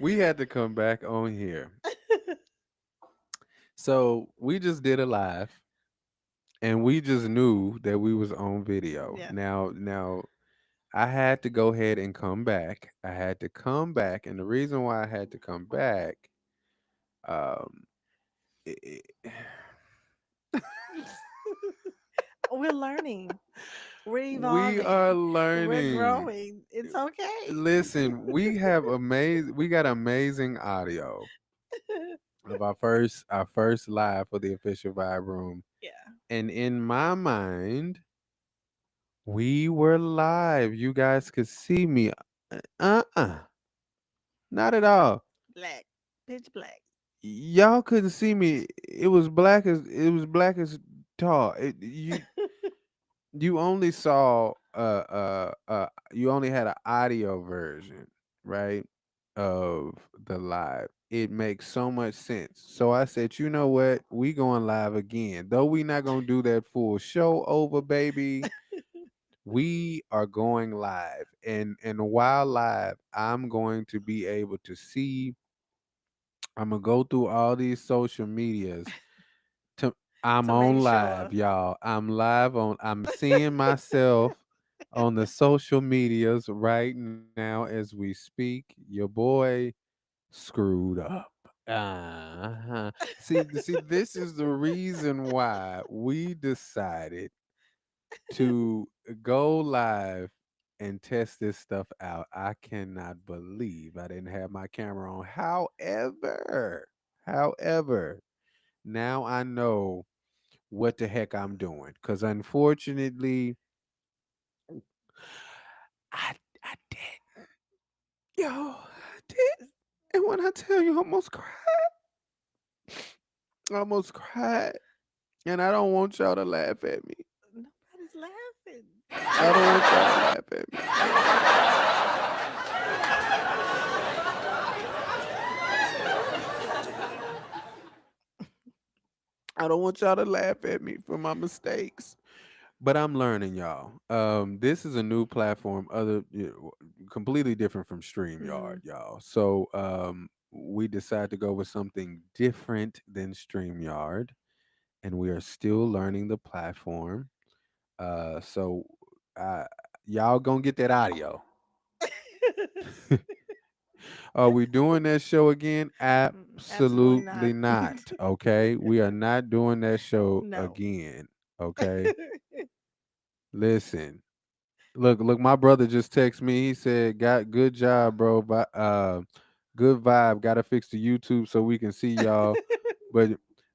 we had to come back on here. So we just did a live, and we just knew that we was on video. Yeah. Now I had to go ahead and come back. I had to come back, and the reason why I had to come back, um, i- i- We're learning. We're we are evolving. We're learning. growing. It's okay. Listen, we got amazing audio of our first live for the official Vibe Room. Yeah. And in my mind, we were live. You guys could see me. Uh-uh. Not at all. Black. Pitch black. Y'all couldn't see me. It was black as tar. You only saw you only had an audio version, right, of the live. It makes so much sense. So I said, you know what? We going live again. Though we not gonna do that full show over, baby. We are going live. And while live, I'm going to be able to see, I'm gonna go through all these social medias to I'm To make on live, sure. y'all. I'm seeing myself on the social medias right now as we speak. Your boy screwed up. See, this is the reason why we decided to go live and test this stuff out. I cannot believe I didn't have my camera on. However, now I know what the heck I'm doing. Cause unfortunately, I did. Yo, I did. And when I tell you I almost cried. And I don't want y'all to laugh at me. Nobody's laughing. I don't want y'all to laugh at me. I don't want y'all to laugh at me for my mistakes. But I'm learning, y'all. This is a new platform, completely different from StreamYard, Mm, y'all. So we decided to go with something different than StreamYard, and we are still learning the platform. So uh, y'all gonna get that audio. Are we doing that show again? absolutely not. Absolutely not. Okay, we are not doing that show No. again. Okay, listen. Look, my brother just texted me. He said, "Got good job, bro. Good vibe. Got to fix the YouTube so we can see y'all." But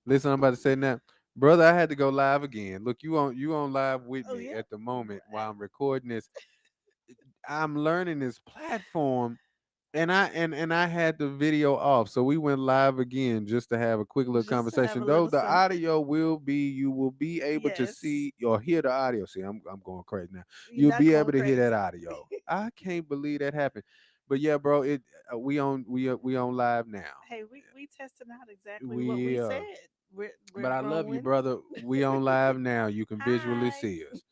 listen, I'm about to say now, brother. I had to go live again. Look, you on live with Oh me yeah. at the moment while I'm recording this. I'm learning this platform, and I had the video off, so we went live again just to have a quick little Just to have conversation. a Though little the something. audio you will be able to Yes. see or hear the audio. See, I'm going crazy now. You're You'll not be going able to hear that crazy. audio. I can't believe that happened. But yeah, bro, we on live now. Hey, we testing out exactly what we We said. We're but I love you, growing. brother. We on live now. You can visually Hi. see us.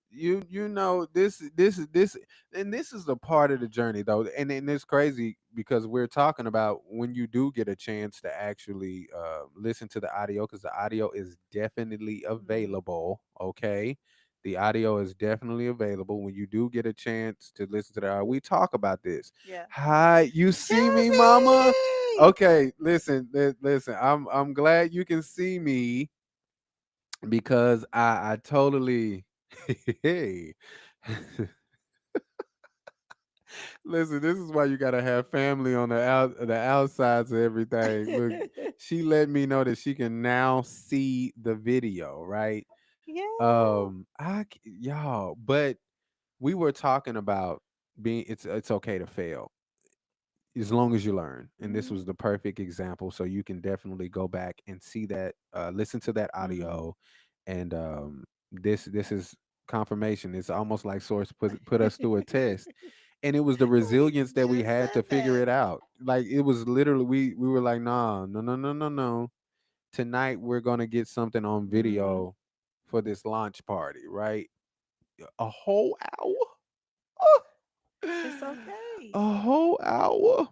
You know this, and this is the part of the journey though, and it's crazy because we're talking about when you do get a chance to actually listen to the audio, because the audio is definitely Mm, available. Okay, the audio is definitely available when you do get a chance to listen to the audio. We talk about this. yeah. Hi, you see me, mama? Chelsea. Okay, listen, I'm glad you can see me because I totally hey. Listen, this is why you gotta have family on the outsides of everything. Look, she let me know that she can now see the video, right? Yeah. Y'all, but we were talking about being it's okay to fail as long as you learn. And this Mhm. was the perfect example. So you can definitely go back and see that, listen to that Mhm. audio, and this is confirmation. It's almost like Source put us through a test, and it was the We resilience that we just had said to figure that. it out. Like it was literally we were like, nah, no, no, no, no, no. Tonight we're gonna get something on Mhm. video for this launch party, right? A whole hour. It's A okay. whole hour.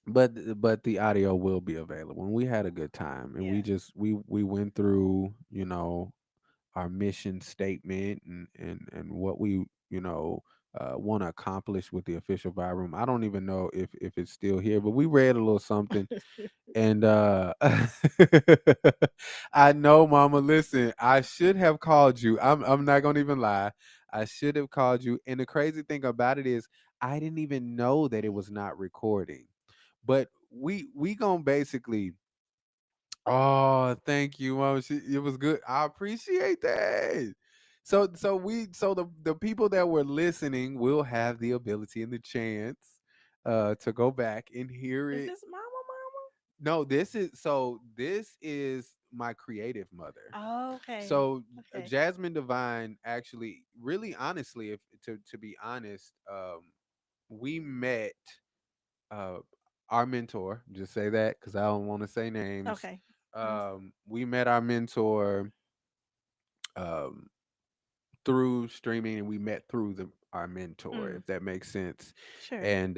but the audio will be available. And we had a good time, and Yeah. we went through, our mission statement, and what we, want to accomplish with the official Vybe Room. I don't even know if it's still here, but we read a little something. And I know, Mama. Listen, I should have called you. I'm not gonna even lie. I should have called you. And the crazy thing about it is, I didn't even know that it was not recording. But we gonna basically. Oh, thank you, Mama. It was good. I appreciate that. So the people that were listening will have the ability and the chance to go back and hear Is it. this mama No, this is my creative mother. mama? Okay. So Okay. Jasmine Divine, actually, really honestly, if to be honest, we met uh our mentor, just say that because I don't want to say names. Okay. Yes. We met our mentor um through streaming, and we met through the our mentor, Mm, if that makes sense. sure. And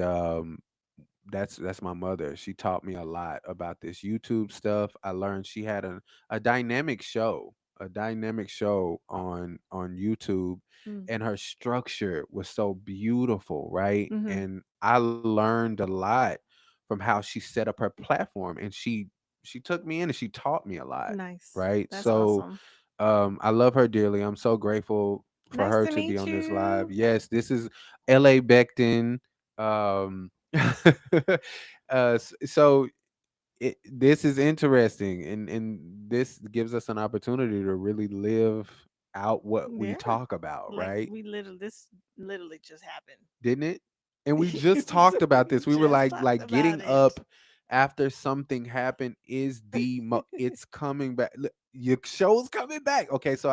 that's my mother. She taught me a lot about this YouTube stuff. I learned she had a dynamic show, on YouTube, Mm. and her structure was so beautiful, right? Mm-hmm. And I learned a lot from how she set up her platform, and she took me in and she taught me a lot, Nice. right? That's So awesome. I love her dearly. I'm so grateful for Nice her to to be meet on this you. live. Yes, this is LA Becton. Um, so this is interesting, and this gives us an opportunity to really live out what we Yeah. talk about, Like right? we literally, this literally just happened. Didn't it? And we just talked about We this. We were just talked like about getting it. up after something happened is it's coming back. Look, your show's coming back. Okay, so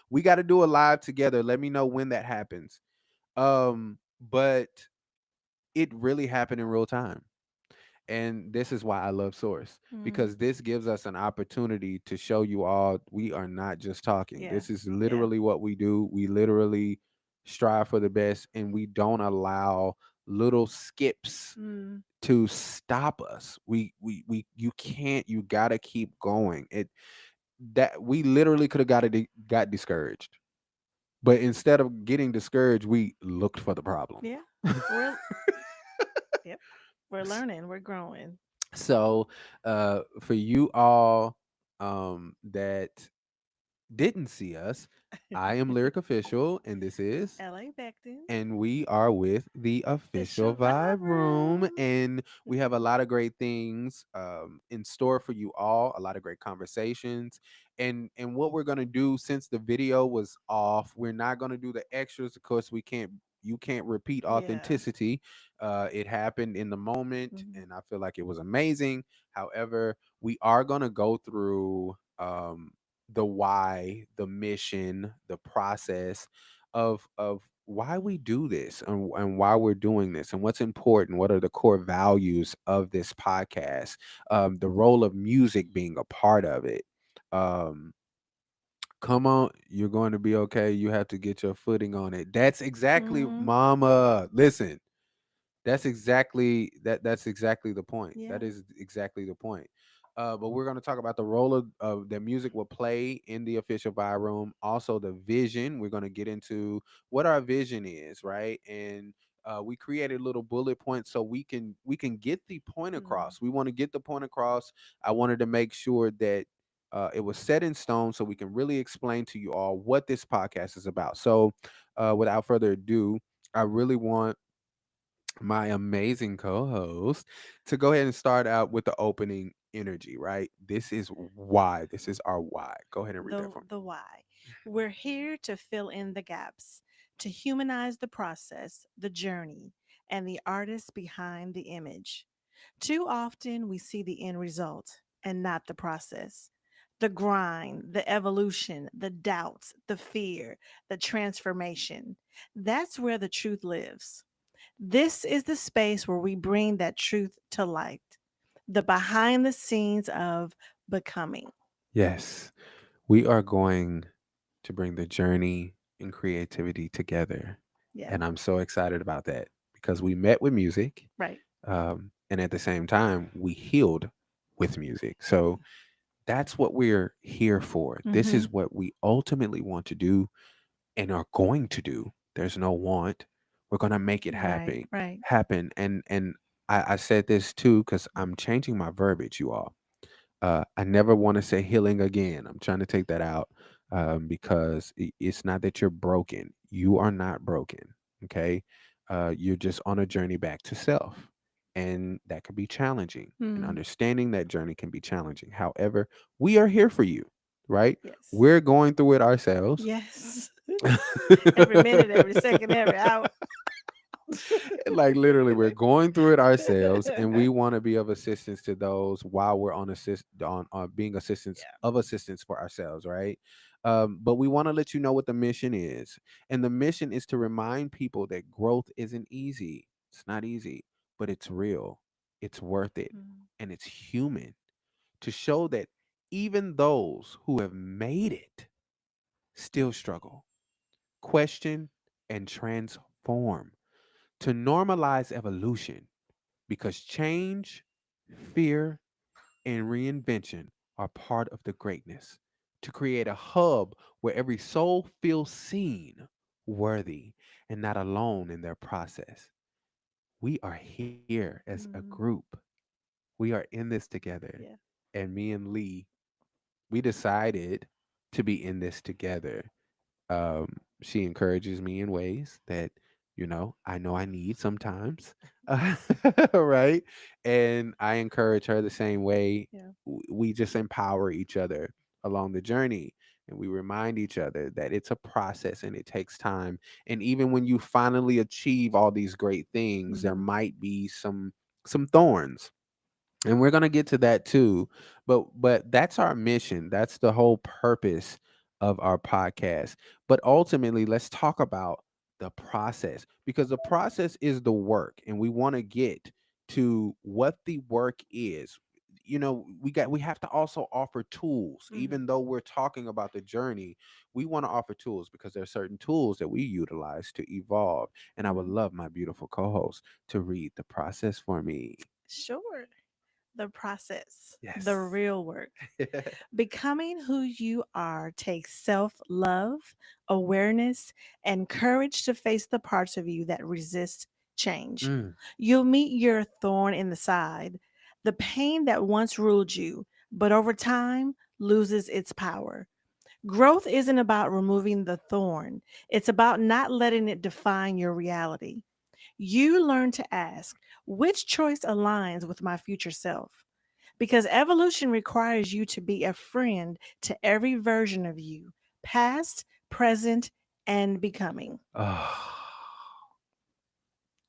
we gotta do a live together. Let me know when that happens. But it really happened in real time. And this is why I love Source, Mm, because this gives us an opportunity to show you all we are not just talking. yeah. This is Yeah. literally what we do. We literally strive for the best, and we don't allow little skips Mm, to stop us. We you can't, you got to keep going. It that we literally could have got discouraged. But instead of getting discouraged, we looked for the problem. yeah. We're yep. We're learning. We're growing. So, for you all that didn't see us, I am Lyric Official, and this is, LA Becton. and we are with the official Official Vibe Vibe Room, Room. and we have a lot of great things in store for you all. A lot of great conversations, and what we're gonna do, since the video was off, we're not gonna do the extras. Of course, we can't. You can't repeat Yeah. authenticity. It happened in the moment, Hmm. and I feel like it was amazing. However, we are gonna go through the why, the mission, the process of why we do this, and why we're doing this, and what's important, what are the core values of this podcast, the role of music being a part of it. um Come on, you're going to be okay. You have to get your footing on it. That's exactly, Hmm. Mama. Listen, that's exactly the point. Yeah. That is exactly the point. But we're going to talk about the role of that music will play in the official Vibe Room. Also, the vision. We're going to get into what our vision is, right? And we created little bullet points so we can get the point Mm. across. We want to get the point across. I wanted to make sure that it was set in stone so we can really explain to you all what this podcast is about. So, without further ado, I really want my amazing co-host to go ahead and start out with the opening energy, right? This is why. This is our why. Go ahead and read that for me. The why. We're here to fill in the gaps, to humanize the process, the journey, and the artist behind the image. Too often we see the end result and not the process. The grind, the evolution, the doubts, the fear, the transformation. That's where the truth lives. This is the space where we bring that truth to light, the behind the scenes of becoming. Yes, we are going to bring the journey and creativity together. Yeah, And I'm so excited about that because we met with music. right. and at the same time we healed with music. So that's what we're here for. This Mm-hmm. is what we ultimately want to do and are going to do. There's no want. We're gonna make it Right, happen. right. Happen. And I said this too because I'm changing my verbiage, you all. I never want to say healing again. I'm trying to take that out because it's not that you're broken. You are not broken. Okay. You're just on a journey back to self. And that can be challenging. And Mm. understanding that journey can be challenging. However, we are here for you, right? Yes. We're going through it ourselves. Yes. Every minute, every second, every hour. Like literally we're going through it ourselves and we want to be of assistance to those while we're on being assistance Yeah. of assistance for ourselves, right? But we want to let you know what the mission is, and the mission is to remind people that growth isn't easy. It's not easy, but it's real, it's worth it, Mm. and it's human. To show that even those who have made it still struggle, question, and transform. To normalize evolution, because change, fear, and reinvention are part of the greatness. To create a hub where every soul feels seen, worthy, and not alone in their process. We are here as a Mm. group. We are in this together. Yeah. And me and Lee, we decided to be in this together. Um, she encourages me in ways that, I know I need sometimes. Right? And I encourage her the same way. Yeah. We just empower each other along the journey. And we remind each other that it's a process and it takes time. And even when you finally achieve all these great things, there Mm-hmm. might be some thorns, and we're going to get to that too. But that's our mission. That's the whole purpose of our podcast. But ultimately, let's talk about the process, because the process is the work, and we want to get to what the work is. We have to also offer tools. Mm-hmm. Even though we're talking about the journey, we want to offer tools because there are certain tools that we utilize to evolve. And I would Mm. love my beautiful co-host to read the process for me. Sure. The process, the Yes. real work. Becoming who you are takes self love, awareness, and courage to face the parts of you that resist change. Mm. You'll meet your thorn in the side, the pain that once ruled you, but over time loses its power. Growth isn't about removing the thorn, it's about not letting it define your reality. You learn to ask, which choice aligns with my future self? Because evolution requires you to be a friend to every version of you, past, present, and becoming. Oh,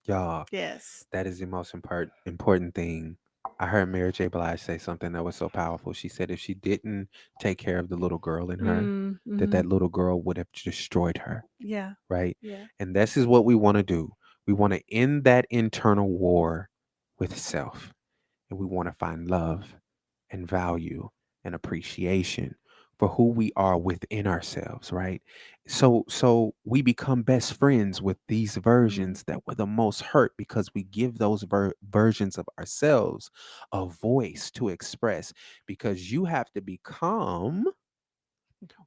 y'all, Yes. that is the most important thing. I heard Mary J. Blige say something that was so powerful. She said if she didn't take care of the little girl in her, that Mm-hmm. that little girl would have destroyed her, Yeah. right? Yeah. And this is what we want to do. We want to end that internal war with self, and we want to find love and value and appreciation for who we are within ourselves, right? So we become best friends with these Mm. versions that were the most hurt, because we give those versions of ourselves a voice to express, because you have to become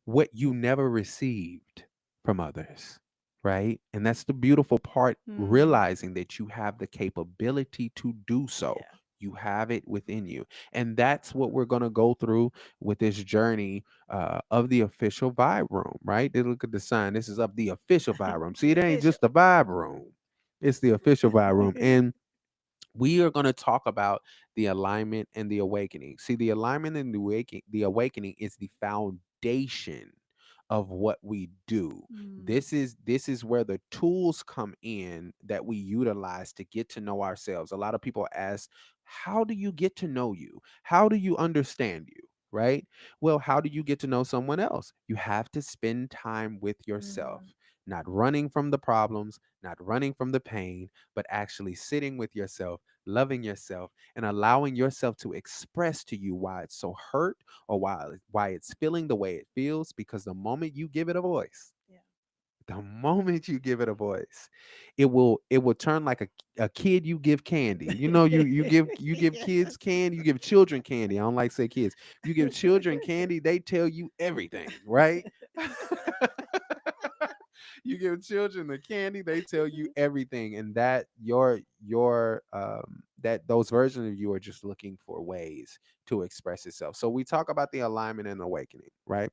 what you never received from others, right? And that's the beautiful part, Mm. realizing that you have the capability to do so. Yeah. You have it within you. And that's what we're going to go through with this journey of the official Vibe Room, right? Look at the sign. This is of the official Vibe Room. See, it ain't Official. just the Vibe Room, it's the official Vibe Room. And we are going to talk about the alignment and the awakening. See, the alignment and the awakening is the foundation of what we do. Mm. This is where the tools come in that we utilize to get to know ourselves. A lot of people ask, how do you get to know you? How do you understand you? Right? Well, how do you get to know someone else? You have to spend time with yourself, Mm. not running from the problems, not running from the pain, but actually sitting with yourself, loving yourself, and allowing yourself to express to you why it's so hurt, or why it's feeling the way it feels, because the moment you give it a voice, Yeah. The moment you give it a voice, it will turn like a kid you give candy. You know, you give kids Yes. candy, you give children candy. I don't like to say kids. You give children candy, they tell you everything, right? You give children the candy, they tell you everything, and that your that those versions of you are just looking for ways to express itself. So we talk about the alignment and awakening, right?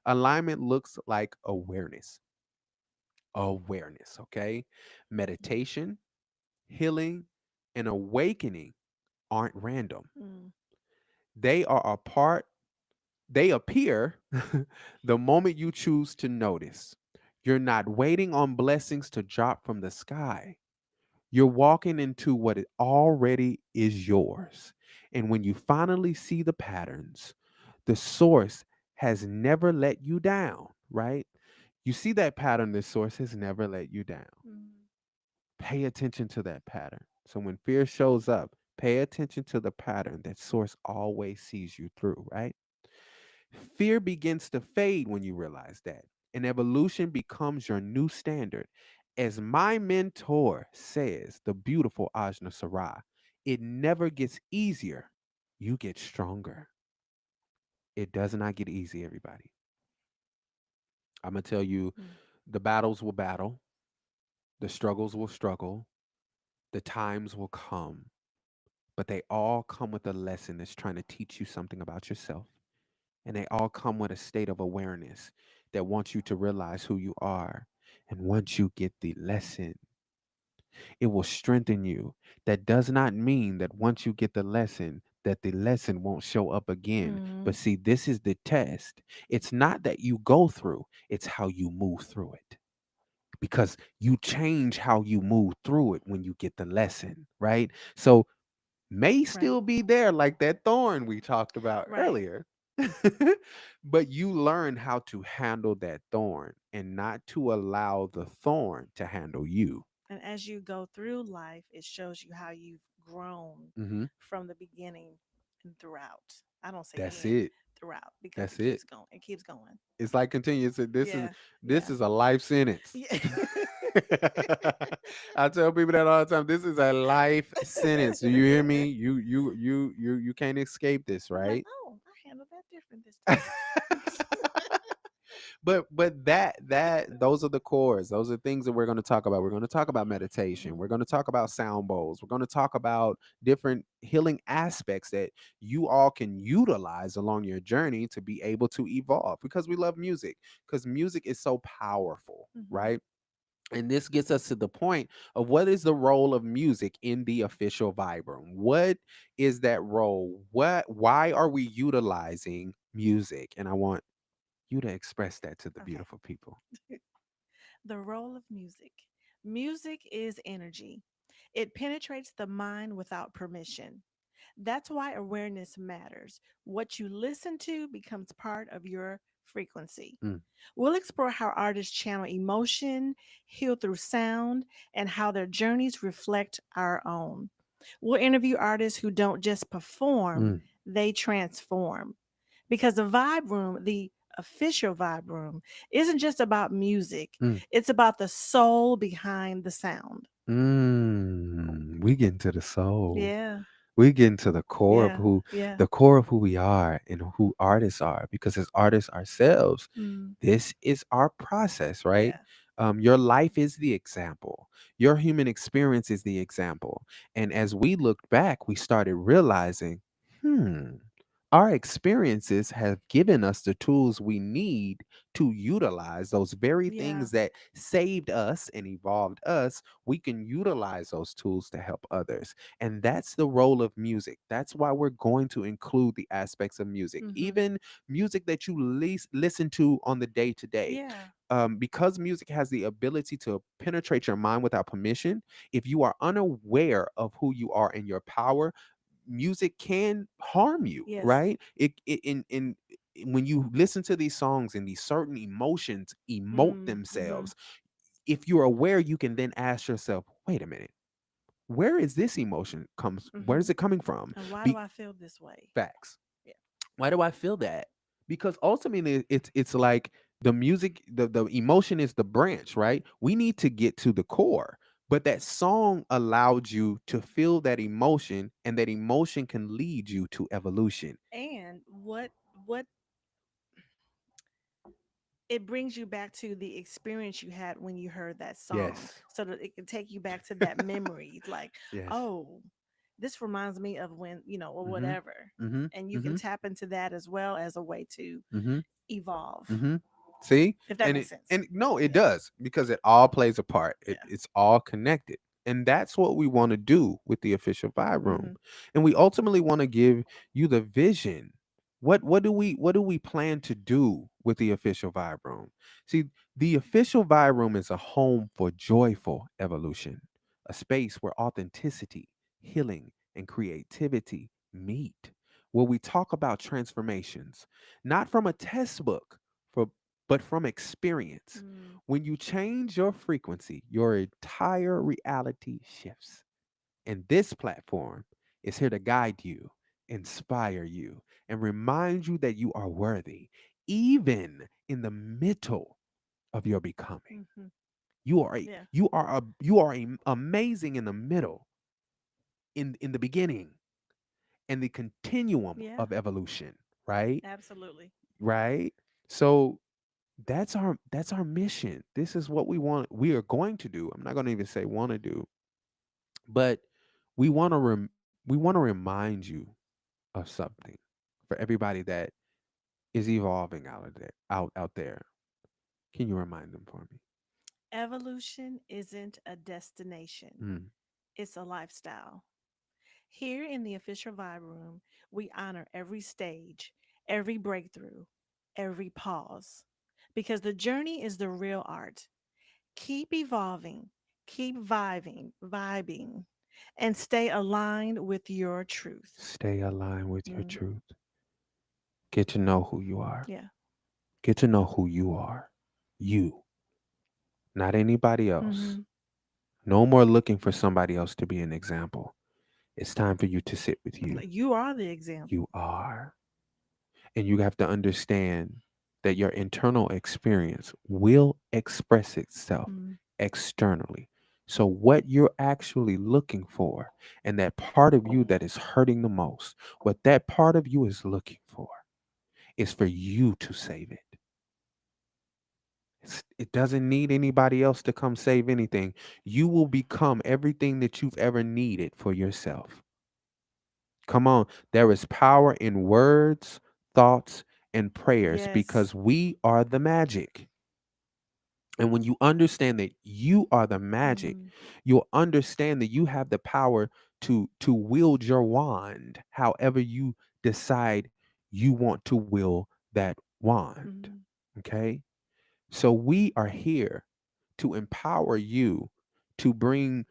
Alignment looks like awareness. Awareness, okay? Meditation, healing, and awakening aren't random. Mm, They are a part, they appear the moment you choose to notice. You're not waiting on blessings to drop from the sky. You're walking into what it already is yours. And when you finally see the patterns, the source has never let you down, right? You see that pattern, the source has never let you down. mm, Pay attention to that pattern. So when fear shows up, pay attention to the pattern that source always sees you through, right? Fear begins to fade when you realize that, and evolution becomes your new standard. As my mentor says, the beautiful Ajna Sarah, it never gets easier, you get stronger. It does not get easy, everybody. I'm going to tell you, mm. the battles will battle, the struggles will struggle, the times will come, but they all come with a lesson that's trying to teach you something about yourself. And they all come with a state of awareness that wants you to realize who you are. And once you get the lesson, it will strengthen you. That does not mean that once you get the lesson, that the lesson won't show up again. But Mhm. see, this is the test. It's not that you go through, it's how you move through it. Because you change how you move through it when you get the lesson, right? So may Right. still be there, like that thorn we talked about Right. earlier. But you learn how to handle that thorn and not to allow the thorn to handle you. And as you go through life, it shows you how you've grown Hmm. from the beginning and throughout. I don't say That's end, it. throughout, because That's it. it keeps going. It's like continuous. This is Yeah. this Yeah. is a life sentence. Yeah. I tell people that all the time. This is a life sentence. Do you hear me? You can't escape this, I'm like, right? oh, I handled that different this time. But that those are the cores. Those are things that we're going to talk about. We're going to talk about meditation. Mhm. We're going to talk about sound bowls. We're going to talk about different healing aspects that you all can utilize along your journey to be able to evolve, because we love music, because music is so powerful, Mhm. right? And this gets us to the point of what is the role of music in the official Vibe Room? What is that role? Why are we utilizing music? And I want you to express that to the Okay. beautiful people. The role of music. Music is energy. It penetrates the mind without permission. That's why awareness matters. What you listen to becomes part of your frequency. Mm, We'll explore how artists channel emotion, heal through sound, and how their journeys reflect our own. We'll interview artists who don't just perform, mm, they transform. Because the Vibe Room, the official Vibe Room, isn't just about music, mm, it's about the soul behind the sound. We get into the soul. Yeah, We get into the core of yeah, who yeah. we are and who artists are. Because as artists ourselves, Mm, this is our process, right? yeah. Your life is the example. Your human experience is the example. And as we looked back, we started realizing, our experiences have given us the tools we need to utilize those very Yeah. things that saved us and evolved us. We can utilize those tools to help others. And that's the role of music. That's why we're going to include the aspects of music, Mhm. even music that you least listen to on the day to day. Yeah. Because music has the ability to penetrate your mind without permission, if you are unaware of who you are and your power, music can harm you, Yes. right? In when you listen to these songs and these certain emotions emote Mm, mhm. themselves, if you're aware, you can then ask yourself, wait a minute, where is this emotion comes where is Mhm. it coming from? And why do Be I feel this way? facts. Yeah. Why do I feel that? Because ultimately it's like The music, the emotion is the branch, right? We need to get to the core. But that song allowed you to feel that emotion, and that emotion can lead you to evolution. And what it brings you back to the experience you had when you heard that song, Yes. so that it can take you back to that memory. Like, Yes. oh, this reminds me of when, or Mm-hmm. whatever. Mm-hmm. And you can Mm-hmm. tap into that as well as a way to Mm-hmm. evolve, Mm-hmm. See, if that and makes sense. and no, it Yeah. does, because it all plays a part. Yeah. It's all connected, and that's what we want to do with the official vibe room. Hmm. And we ultimately want to give you the vision. What do we plan to do with the official vibe room? See, the official vibe room is a home for joyful evolution, a space where authenticity, healing, and creativity meet, where we talk about transformations, not from a test book, for but from experience. Mm. When you change your frequency, your entire reality shifts. And this platform is here to guide you, inspire you, and remind you that you are worthy, even in the middle of your becoming. Hmm. You are a, Yeah. amazing in the middle, in the beginning, and the continuum Yeah. of evolution, right? Absolutely. Right? So that's our mission. This is what we are going to do. I'm not going to even say want to do, but we want to remind you of something, for everybody that is evolving out there. Can you remind them for me? Evolution isn't a destination, Mm. it's a lifestyle. Here in the official Vibe Room, we honor every stage, every breakthrough, every pause, because the journey is the real art. Keep evolving, keep vibing, and stay aligned with your truth. Stay aligned with your Mm, truth. Get to know who you are. yeah. Get to know who you are. You, not anybody else. Hmm. No more looking for somebody else to be an example. It's time for you to sit with you. You are the example. You are. And you have to understand that your internal experience will express itself Mm, externally. So, what you're actually looking for, and that part of you that is hurting the most, what that part of you is looking for, is for you to save it. It doesn't need anybody else to come save anything. You will become everything that you've ever needed for yourself. Come on. There is power in words, thoughts, and prayers, yes. because we are the magic. And when you understand that you are the magic, Hmm. you'll understand that you have the power to wield your wand however you decide you want to wield that wand. Hmm. Okay? So we are here to empower you, to bring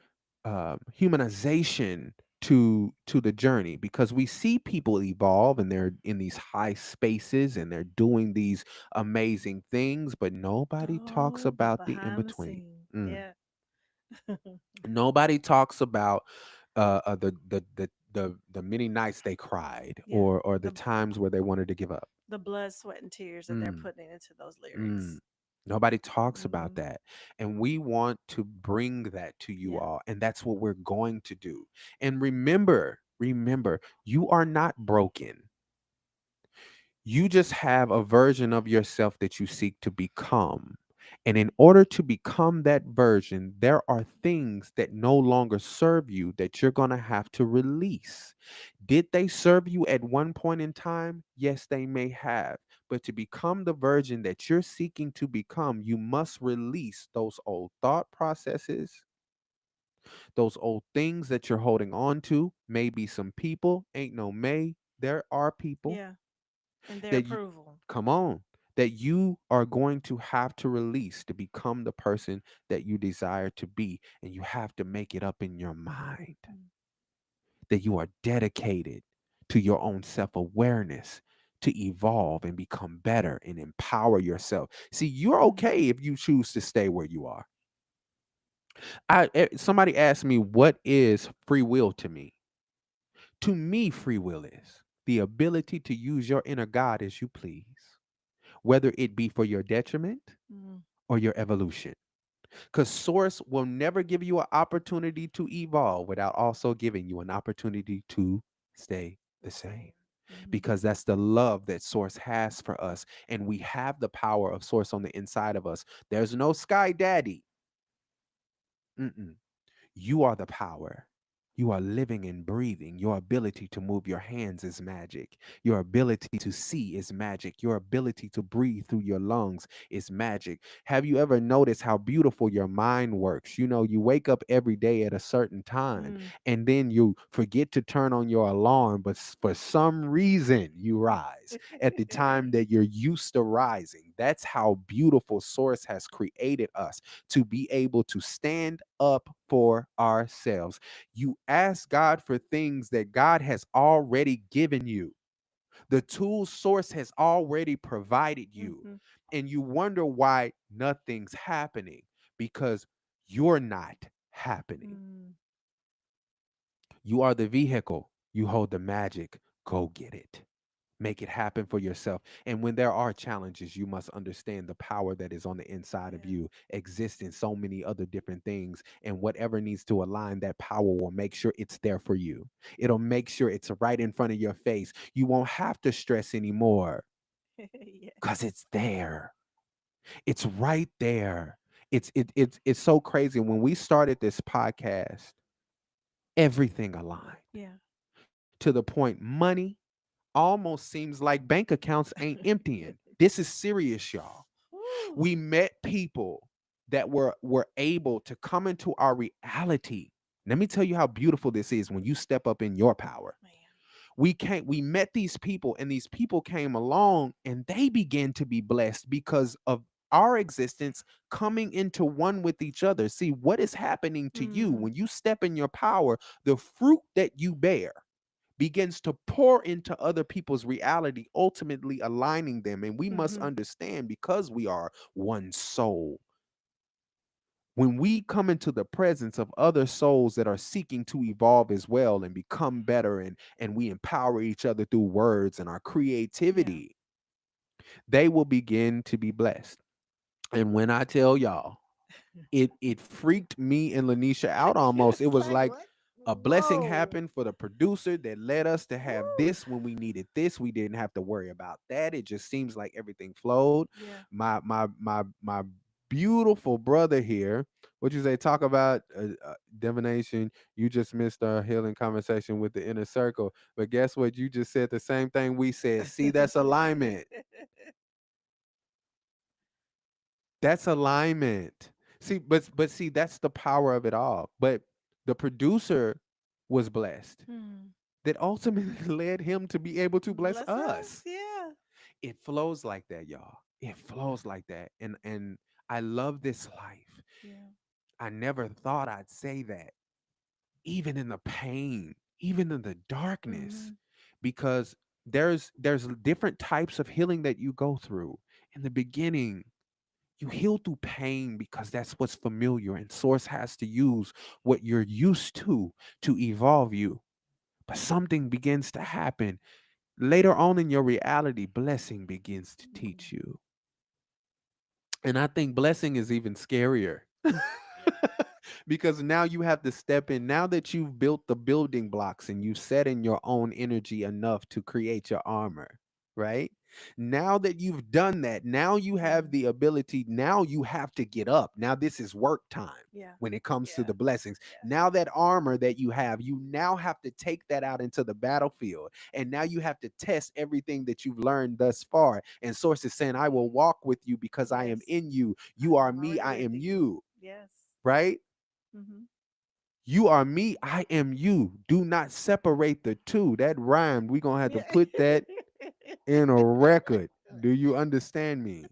humanization to the journey, because we see people evolve and they're in these high spaces and they're doing these amazing things, but nobody talks Oh, the about the in behind the between. scene. Mm. Yeah. Nobody talks about the many nights they cried, Yeah. or the The times where they wanted to give up. the blood, sweat, and tears that they're Mm. putting into those Mm. lyrics. Nobody talks about Hmm. that. And we want to bring that to you Yeah. all. And that's what we're going to do. And remember, you are not broken. You just have a version of yourself that you seek to become. And in order to become that version, there are things that no longer serve you that you're going to have to release. Did they serve you at one point in time? Yes, they may have. But to become the version that you're seeking to become, you must release those old thought processes, those old things that you're holding on to. Maybe some people, ain't no may. There are people Yeah. And their that you, approval. come on, that you are going to have to release to become the person that you desire to be. And you have to make it up in your mind Mm. that you are dedicated to your own self awareness, to evolve and become better and empower yourself. See, you're Hmm. okay if you choose to stay where you are. Somebody asked me, what is free will to me? To me, free will is the ability to use your inner God as you please. whether it be for your detriment Mm. or your evolution. Because Source will never give you an opportunity to evolve without also giving you an opportunity to stay The the same. same. Hmm. Because that's the love that Source has for us. And we have the power of Source on the inside of us. There's no Sky Daddy. Mm-mm. You are the power. You are living and breathing. Your ability to move your hands is magic. Your ability to see is magic. Your ability to breathe through your lungs is magic. Have you ever noticed how beautiful your mind works? You know, you wake up every day at a certain time Mm. and then you forget to turn on your alarm, but for some reason you rise at the time that you're used to rising. That's how beautiful Source has created us to be able to stand up for ourselves. You ask God for things that God has already given you. The tool Source has already provided you. Hmm. And you wonder why nothing's happening because you're not happening. Mm. You are the vehicle. You hold the magic. Go get it. Make it happen for yourself. And when there are challenges, you must understand the power that is on the inside of Yeah. you exists in so many other different things. And whatever needs to align, that power will make sure it's there for you. It'll make sure it's right in front of your face. You won't have to stress anymore because Yes. it's there. It's right there. It's so crazy. When we started this podcast, everything aligned Yeah. to the point money almost seems like bank accounts ain't emptying. This is serious, y'all. Woo. We met people that were able to come into our reality. Let me tell you how beautiful this is when you step up in your power. Man. We met these people and these people came along and they began to be blessed because of our existence coming into one with each other. See what is happening to you Mm. when you step in your power, the fruit that you bear begins to pour into other people's reality, ultimately aligning them. And we must Hmm. understand because we are one soul. When we come into the presence of other souls that are seeking to evolve as well and become better, and we empower each other through words and our Yeah. creativity, they will begin to be blessed. And when I tell y'all, it freaked me and Lanisha out almost. It It's was like like what? a blessing Whoa. happened for the producer that led us to have Woo. this when we needed this. We didn't have to worry about that. It just seems like everything flowed. Yeah. My beautiful brother here. What you say? Talk about divination. You just missed our healing conversation with the inner circle. But guess what? You just said the same thing we said. See, that's alignment. That's alignment. See, but see, that's the power of it all. But the producer was blessed. Hmm. That ultimately led him to be able to bless Bless us. us. Yeah. It flows like that, y'all. It flows like that. And I love this life. Yeah. I never thought I'd say that, even in the pain, even in the darkness, Hmm. because there's different types of healing that you go through. In the beginning, you heal through pain because that's what's familiar, and Source has to use what you're used to evolve you. But something begins to happen later on in your reality. Blessing begins to teach you, and I think blessing is even scarier. Yeah. Because now you have to step in. Now that you've built the building blocks and you've set in your own energy enough to create your armor, right? Now that you've done that, now you have Mm. the ability. Now you have to get up. Now this is work time Yeah. when it comes to Yeah. the blessings. Yeah. Now that armor that you now have to take that out into the battlefield. And now you have to test everything that you've learned thus far. And Source is saying, I will walk with you because I am Yes. in you. You I are am me, already I with am you. you, Yes. right? Hmm. You are me, I am you. Do not separate the two. That rhymed. We're going to have to Yeah. put that in a record. Do you understand me?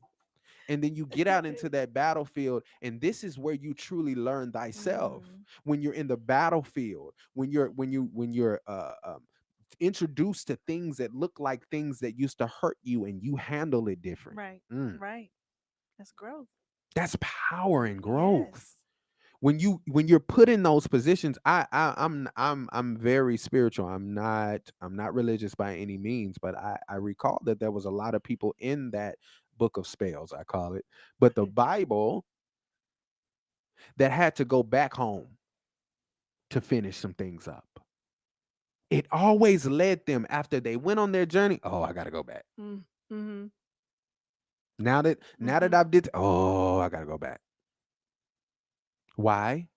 And then you get out into that battlefield, and this is where you truly learn thyself. Mm. When you're in the battlefield, when you're introduced to things that look like things that used to hurt you, and you handle it different. Right. Mm, Right. That's growth. that's power and growth. Yes. When you're put in those positions, I'm very spiritual. I'm not religious by any means, but I recall that there was a lot of people in that book of spells, I call it, but the Bible that had to go back home to finish some things up. It always led them after they went on their journey. Oh, I gotta go back. Mm-hmm. Now that Mm-hmm. I've did, oh, I gotta go back. Why?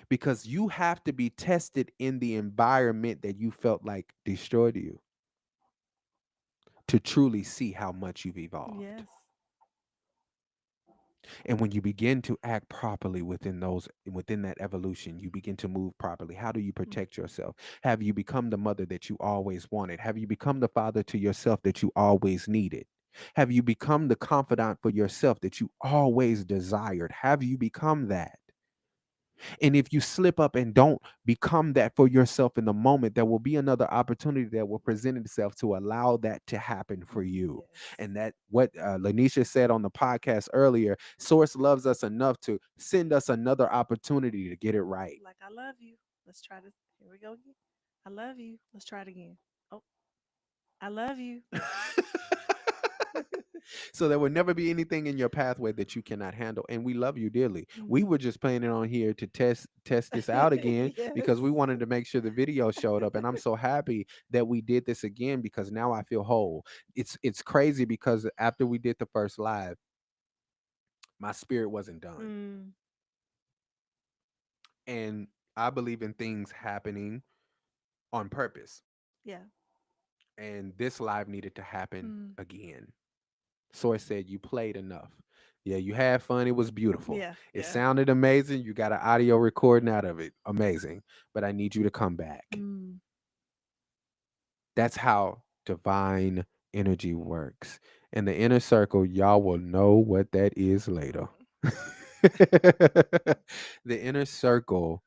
Because you have to be tested in the environment that you felt like destroyed you to truly see how much you've evolved. Yes. And when you begin to act properly within that evolution, you begin to move properly. How do you Mm. protect yourself? Have you become the mother that you always wanted? Have you become the father to yourself that you always needed? Have you become the confidant for yourself that you always desired? Have you become that? And if you slip up and don't become that for yourself in the moment, there will be another opportunity that will present itself to allow that to happen for you. Yes. And that what Lanisha said on the podcast earlier, Source loves us enough to send us another opportunity to get it right. Like, I love you. Let's try this. Here we go again. I love you. Let's try it again. Oh, I love you. So there will never be anything in your pathway that you cannot handle, and we love you dearly. We Mm. were just planning on here to test this out again Yes. because we wanted to make sure the video showed up, and I'm so happy that we did this again because now I feel whole. It's crazy because after we did the first live, my spirit wasn't done, Mm. and I believe in things happening on purpose, Yeah. and this live needed to happen Mm. again. Source said you played enough. Yeah, you had fun. It was beautiful. Yeah. It Yeah. sounded amazing. You got an audio recording out of it. Amazing. But I need you to come back. Mm. That's how divine energy works. And the inner circle, y'all will know what that is later. Mm. The inner circle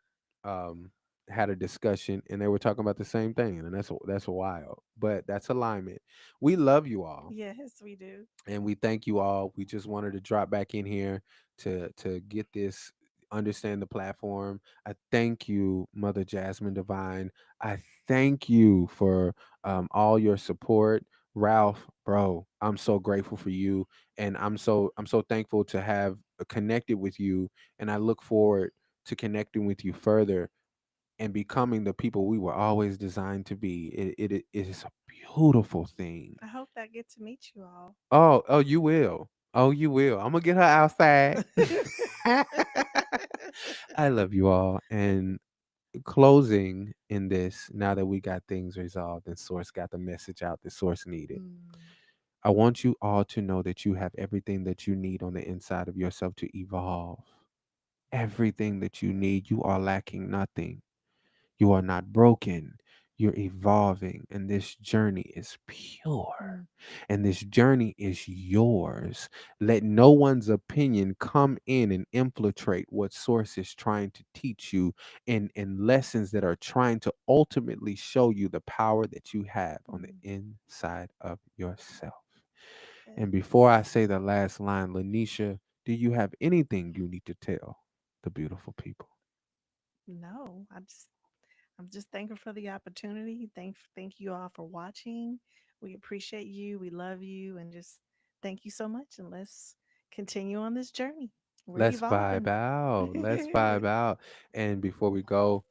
had a discussion and they were talking about the same thing. And that's wild. But that's alignment. We love you all Yes, we do. and we thank you all. We just wanted to drop back in here to get this understand the platform. I thank you, Mother Jasmine Divine. I thank you for all your support. Ralph, bro, I'm so grateful for you, and I'm so thankful to have connected with you, and I look forward to connecting with you further and becoming the people we were always designed to be. It is a beautiful thing. I hope that get to meet you all. Oh, you will. Oh, you will. I'm gonna get her outside. I love you all. And closing in this, now that we got things resolved and Source got the message out that Source needed, Mm. I want you all to know that you have everything that you need on the inside of yourself to evolve. Everything that you need. You are lacking nothing. You are not broken. You're evolving, and this journey is pure. Mm. And this journey is yours. Let no one's opinion come in and infiltrate what Source is trying to teach you in lessons that are trying to ultimately show you the power that you have on the Mm. inside of yourself. And before I Yes. say the last line, Lanisha, do you have anything you need to tell the beautiful people? No, I'm just thankful for the opportunity. Thank you all for watching. We appreciate you. We love you, and just thank you so much. And let's continue on this journey. We're Let's vibe evolving. out. Let's vibe out. And before we go,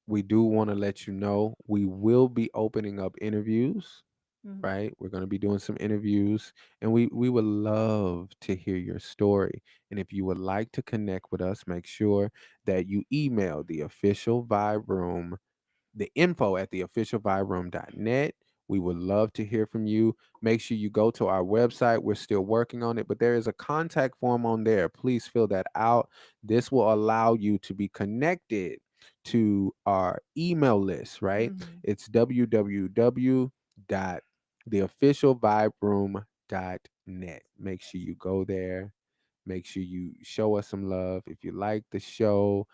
we do want to let you know we will be opening up interviews, Mhm. right? We're going to be doing some interviews and we would love to hear your story. And if you would like to connect with us, make sure that you email the official Vibe Room the info at the officialviberoom.net. We would love to hear from you. Make sure you go to our website. We're still working on it, but there is a contact form on there. Please fill that out. This will allow you to be connected to our email list, right? Mhm. It's www.theofficialviberoom.net. Make sure you go there. Make sure you show us some love. If you like the show,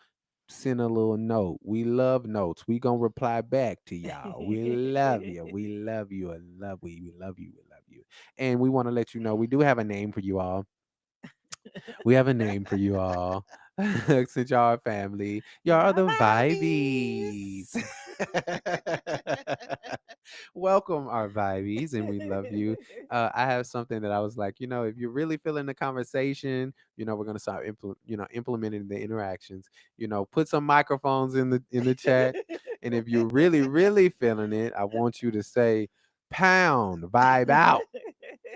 send a little note. We love notes. We gonna reply back to y'all. We love you. We love you. I love we. We love you. We love you. And we want to let you know we do have a name for you all. We have a name for you all. Since y'all are family, y'all Y'all are the vibes. Vibeys. Welcome, our vibes, and we love you. I have something that I was like, if you're really feeling the conversation, we're gonna start implementing the interactions. Put some microphones in the chat, and if you're really really feeling it, I want you to say pound vibe out,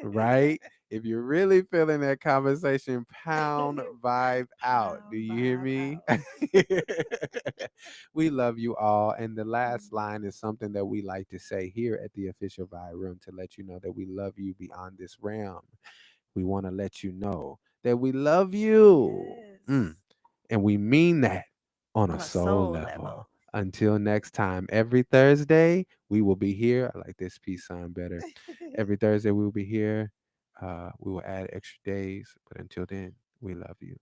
right? If you're really feeling that conversation, pound vibe out. Do Pound you hear vibe me? out. We love you all. And the last Mhm. line is something that we like to say here at the official Vybe Room to let you know that we love you beyond this realm. We want to let you know that we love you. Yes. And we mean that on a On a soul soul level. level. Until next time, every Thursday, we will be here. I like this peace sign better. Every Thursday, we will be here. We will add extra days. But until then, we love you.